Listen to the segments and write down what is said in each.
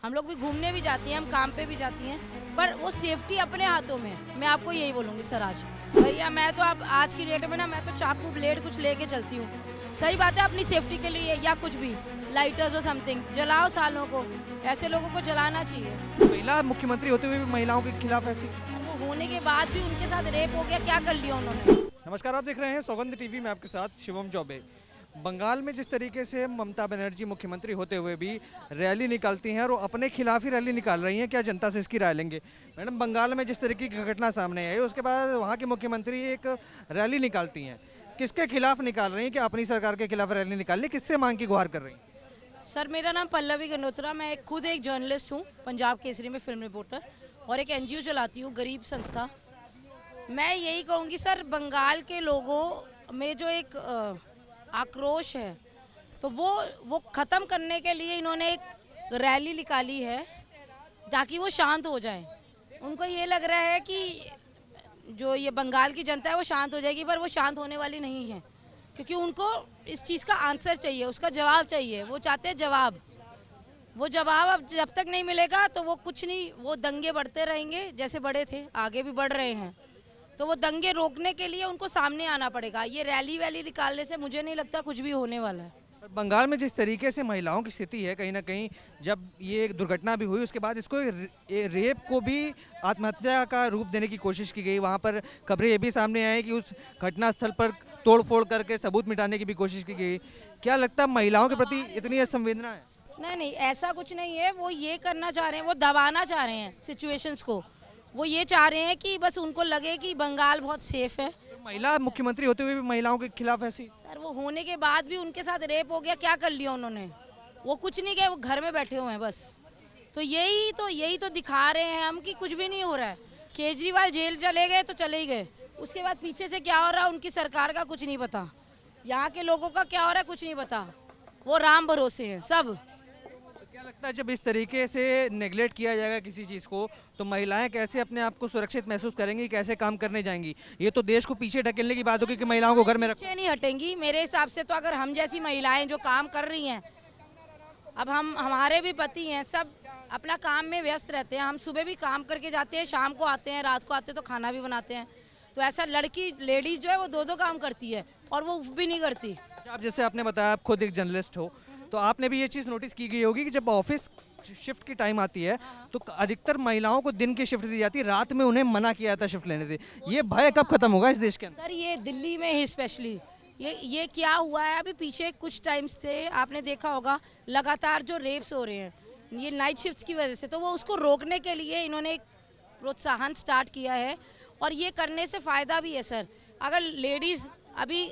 हम लोग भी घूमने भी जाती हैं, हम काम पे भी जाती हैं, पर वो सेफ्टी अपने हाथों में है। मैं आपको यही बोलूँगी सर आज। भैया मैं तो अब आज की डेट में ना मैं तो चाकू ब्लेड कुछ लेके चलती हूँ। सही बात है, अपनी सेफ्टी के लिए या कुछ भी लाइटर्स और समथिंग जलाओ सालों को, ऐसे लोगों को जलाना चाहिए। महिला मुख्यमंत्री होते हुए भी महिलाओं के खिलाफ ऐसी। सर वो होने के बाद भी उनके साथ रेप हो गया, क्या कर लिया उन्होंने? नमस्कार, आप देख रहे हैं सौगंध टीवी में आपके साथ शिवम चौबे। बंगाल में जिस तरीके से ममता बनर्जी मुख्यमंत्री होते हुए भी रैली निकालती हैं और वो अपने खिलाफ ही रैली निकाल रही हैं, क्या जनता से इसकी राय लेंगे? मैडम, बंगाल में जिस तरीके की घटना सामने आई उसके बाद वहाँ की मुख्यमंत्री एक रैली निकालती हैं, किसके खिलाफ निकाल रही हैं? कि अपनी सरकार के खिलाफ रैली निकालनी, किससे मांग की गुहार कर रही हैं? सर मेरा नाम पल्लवी गंडोत्रा, मैं खुद एक जर्नलिस्ट हूँ, पंजाब केसरी में फिल्म रिपोर्टर, और एक एनजीओ चलाती हूँ, गरीब संस्था। मैं यही कहूँगी सर, बंगाल के लोगों में जो एक आक्रोश है, तो वो ख़त्म करने के लिए इन्होंने एक रैली निकाली है ताकि वो शांत हो जाएं। उनको ये लग रहा है कि जो ये बंगाल की जनता है वो शांत हो जाएगी, पर वो शांत होने वाली नहीं है, क्योंकि उनको इस चीज़ का आंसर चाहिए, उसका जवाब चाहिए। वो चाहते हैं जवाब। वो जवाब अब जब तक नहीं मिलेगा तो वो कुछ नहीं, वो दंगे बढ़ते रहेंगे जैसे बढ़े थे, आगे भी बढ़ रहे हैं। तो वो दंगे रोकने के लिए उनको सामने आना पड़ेगा। ये रैली वैली निकालने से मुझे नहीं लगता कुछ भी होने वाला है। बंगाल में जिस तरीके से महिलाओं की स्थिति है, कहीं ना कहीं जब ये एक दुर्घटना भी हुई उसके बाद इसको रेप को भी आत्महत्या का रूप देने की कोशिश की गई। वहाँ पर खबरें ये भी सामने आई कि उस घटना स्थल पर तोड़फोड़ करके सबूत मिटाने की भी कोशिश की गई। क्या लगता है महिलाओं के प्रति इतनी असंवेदना है? नहीं नहीं, ऐसा कुछ नहीं है। वो ये करना चाह रहे हैं, वो दबाना चाह रहे हैं सिचुएशंस को। वो ये चाह रहे हैं कि बस उनको लगे कि बंगाल बहुत सेफ है। महिला मुख्यमंत्री होते हुए भी महिलाओं के खिलाफ ऐसी। सर वो होने के बाद भी उनके साथ रेप हो गया, क्या कर लिया उन्होंने? वो कुछ नहीं किया, वो घर में बैठे हुए हैं बस। तो यही तो दिखा रहे हैं हम कि कुछ भी नहीं हो रहा है। केजरीवाल जेल चले गए तो चले ही गए, उसके बाद पीछे से क्या हो रहा है उनकी सरकार का कुछ नहीं पता, यहाँ के लोगों का क्या हो रहा है कुछ नहीं पता। वो राम भरोसे हैं सब। क्या लगता है जब इस तरीके से नेगलेक्ट किया जाएगा किसी चीज़ को, तो महिलाएं कैसे अपने आप को सुरक्षित महसूस करेंगी, कैसे काम करने जाएंगी? ये तो देश को पीछे ढकेलने की बात होगी कि महिलाओं को घर में रखो। पीछे नहीं हटेंगी मेरे हिसाब से। तो अगर हम जैसी महिलाएं जो काम कर रही हैं, अब हमारे भी पति हैं, सब अपना काम में व्यस्त रहते हैं। हम सुबह भी काम करके जाते हैं, शाम को आते हैं, रात को आते हैं तो खाना भी बनाते हैं। तो ऐसा लड़की लेडीज जो है वो दो काम करती है और वो उफ भी नहीं करती। अच्छा, आप जैसे आपने बताया आप खुद एक जर्नलिस्ट हो, तो आपने भी ये चीज़ नोटिस की गई होगी कि जब ऑफिस शिफ्ट की टाइम आती है तो अधिकतर महिलाओं को दिन की शिफ्ट दी जाती है, रात में उन्हें मना किया जाता है शिफ्ट लेने से। ये भय कब खत्म होगा इस देश के अंदर? सर ये दिल्ली में ही स्पेशली ये क्या हुआ है, अभी पीछे कुछ टाइम से आपने देखा होगा लगातार जो रेप्स हो रहे हैं ये नाइट शिफ्ट्स की वजह से। तो वो उसको रोकने के लिए इन्होंने एक प्रोत्साहन स्टार्ट किया है, और ये करने से फ़ायदा भी है सर। अगर लेडीज़, अभी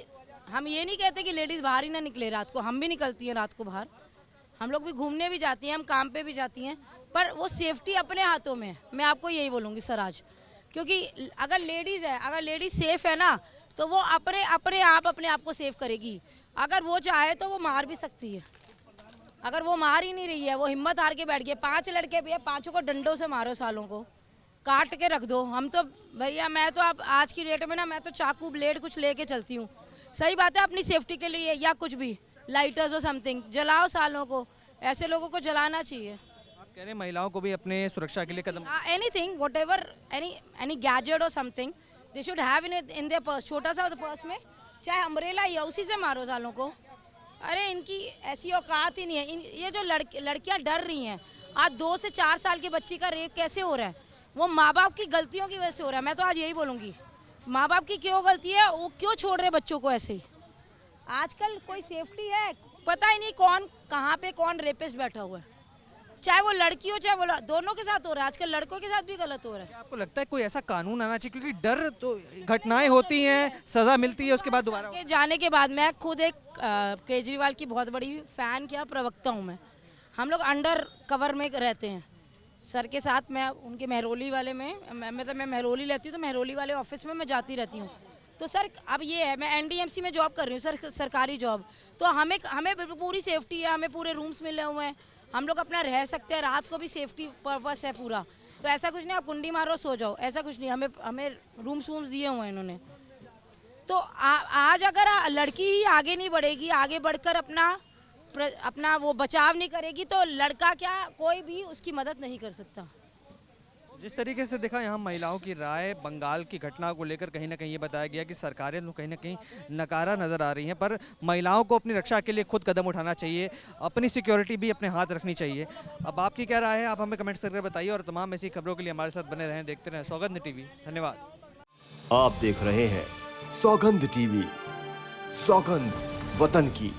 हम ये नहीं कहते कि लेडीज़ बाहर ही ना निकले रात को, हम भी निकलती हैं रात को बाहर, हम लोग भी घूमने भी जाती हैं, हम काम पे भी जाती हैं, पर वो सेफ्टी अपने हाथों में है। मैं आपको यही बोलूँगी सर आज, क्योंकि अगर लेडीज़ है, अगर लेडीज़ सेफ़ है ना, तो वो अपने अपने आप को सेफ करेगी। अगर वो चाहे तो वो मार भी सकती है। अगर वो मार ही नहीं रही है, वो हिम्मत हार के बैठ गई, 5 लड़के भी है, 5 को डंडों से मारो, सालों को काट के रख दो। हम तो भैया मैं तो अब आज की डेट में ना मैं तो चाकू ब्लेड कुछ लेके चलती हूँ। सही बात है, अपनी सेफ्टी के लिए या कुछ भी लाइटर्स और समथिंग जलाओ सालों को, ऐसे लोगों को जलाना चाहिए। आप कह रहे हैं महिलाओं को भी अपने सुरक्षा के लिए कदम। Anything whatever, any gadget और something they should have in their purse. छोटा सा पर्स में चाहे अम्ब्रेला ही है, उसी से मारो सालों को। अरे इनकी ऐसी औकात ही नहीं है। ये जो लड़कियां डर रही हैं, आज 2 से 4 साल की बच्ची का रेप कैसे हो रहा है? वो माँ बाप की गलतियों की वजह से हो रहा है। मैं तो आज यही बोलूँगी, माँ बाप की क्यों गलती है, वो क्यों छोड़ रहे बच्चों को ऐसे ही? आजकल कोई सेफ्टी है, पता ही नहीं कौन कहाँ पे कौन रेपिस्ट बैठा हुआ है, चाहे वो लड़की हो चाहे वो दोनों के साथ हो रहा है। आजकल लड़कों के साथ भी गलत हो रहा है। क्या आपको लगता है कोई ऐसा कानून आना चाहिए, क्योंकि डर तो घटनाएं होती हैं, सजा मिलती है, उसके बाद दोबारा के जाने के बाद मैं खुद एक केजरीवाल की बहुत बड़ी फ़ैन क्या प्रवक्ता हूँ मैं। हम लोग अंडर कवर में रहते हैं सर के साथ। मैं उनके मेहरौली वाले में मतलब मैं मेहरौली रहती हूँ, तो मेहरौली वाले ऑफिस में मैं जाती रहती हूँ। तो सर अब ये है, मैं एनडीएमसी में जॉब कर रही हूँ सर, सरकारी जॉब। तो हमें हमें पूरी सेफ्टी है, हमें पूरे रूम्स मिले हुए हैं, हम लोग अपना रह सकते हैं, रात को भी सेफ्टी पर्पस है पूरा। तो ऐसा कुछ नहीं आप कुंडी मारो सो जाओ, ऐसा कुछ नहीं। हमें रूम्स वूम्स दिए हुए हैं इन्होंने। तो आज अगर लड़की ही आगे नहीं बढ़ेगी, आगे बढ़कर अपना अपना वो बचाव नहीं करेगी तो लड़का क्या कोई भी उसकी मदद नहीं कर सकता। जिस तरीके से देखा यहाँ महिलाओं की राय बंगाल की घटना को लेकर कहीं ना कहीं ये बताया गया कि सरकारें तो कहीं ना कहीं नकारा नजर आ रही हैं, पर महिलाओं को अपनी रक्षा के लिए खुद कदम उठाना चाहिए, अपनी सिक्योरिटी भी अपने हाथ रखनी चाहिए। अब आपकी क्या राय है, आप हमें कमेंट्स करके बताइए और तमाम ऐसी खबरों के लिए हमारे साथ बने रहें, देखते रहें सौगंध टीवी। धन्यवाद। आप देख रहे हैं सौगंध टीवी, सौगंध वतन की।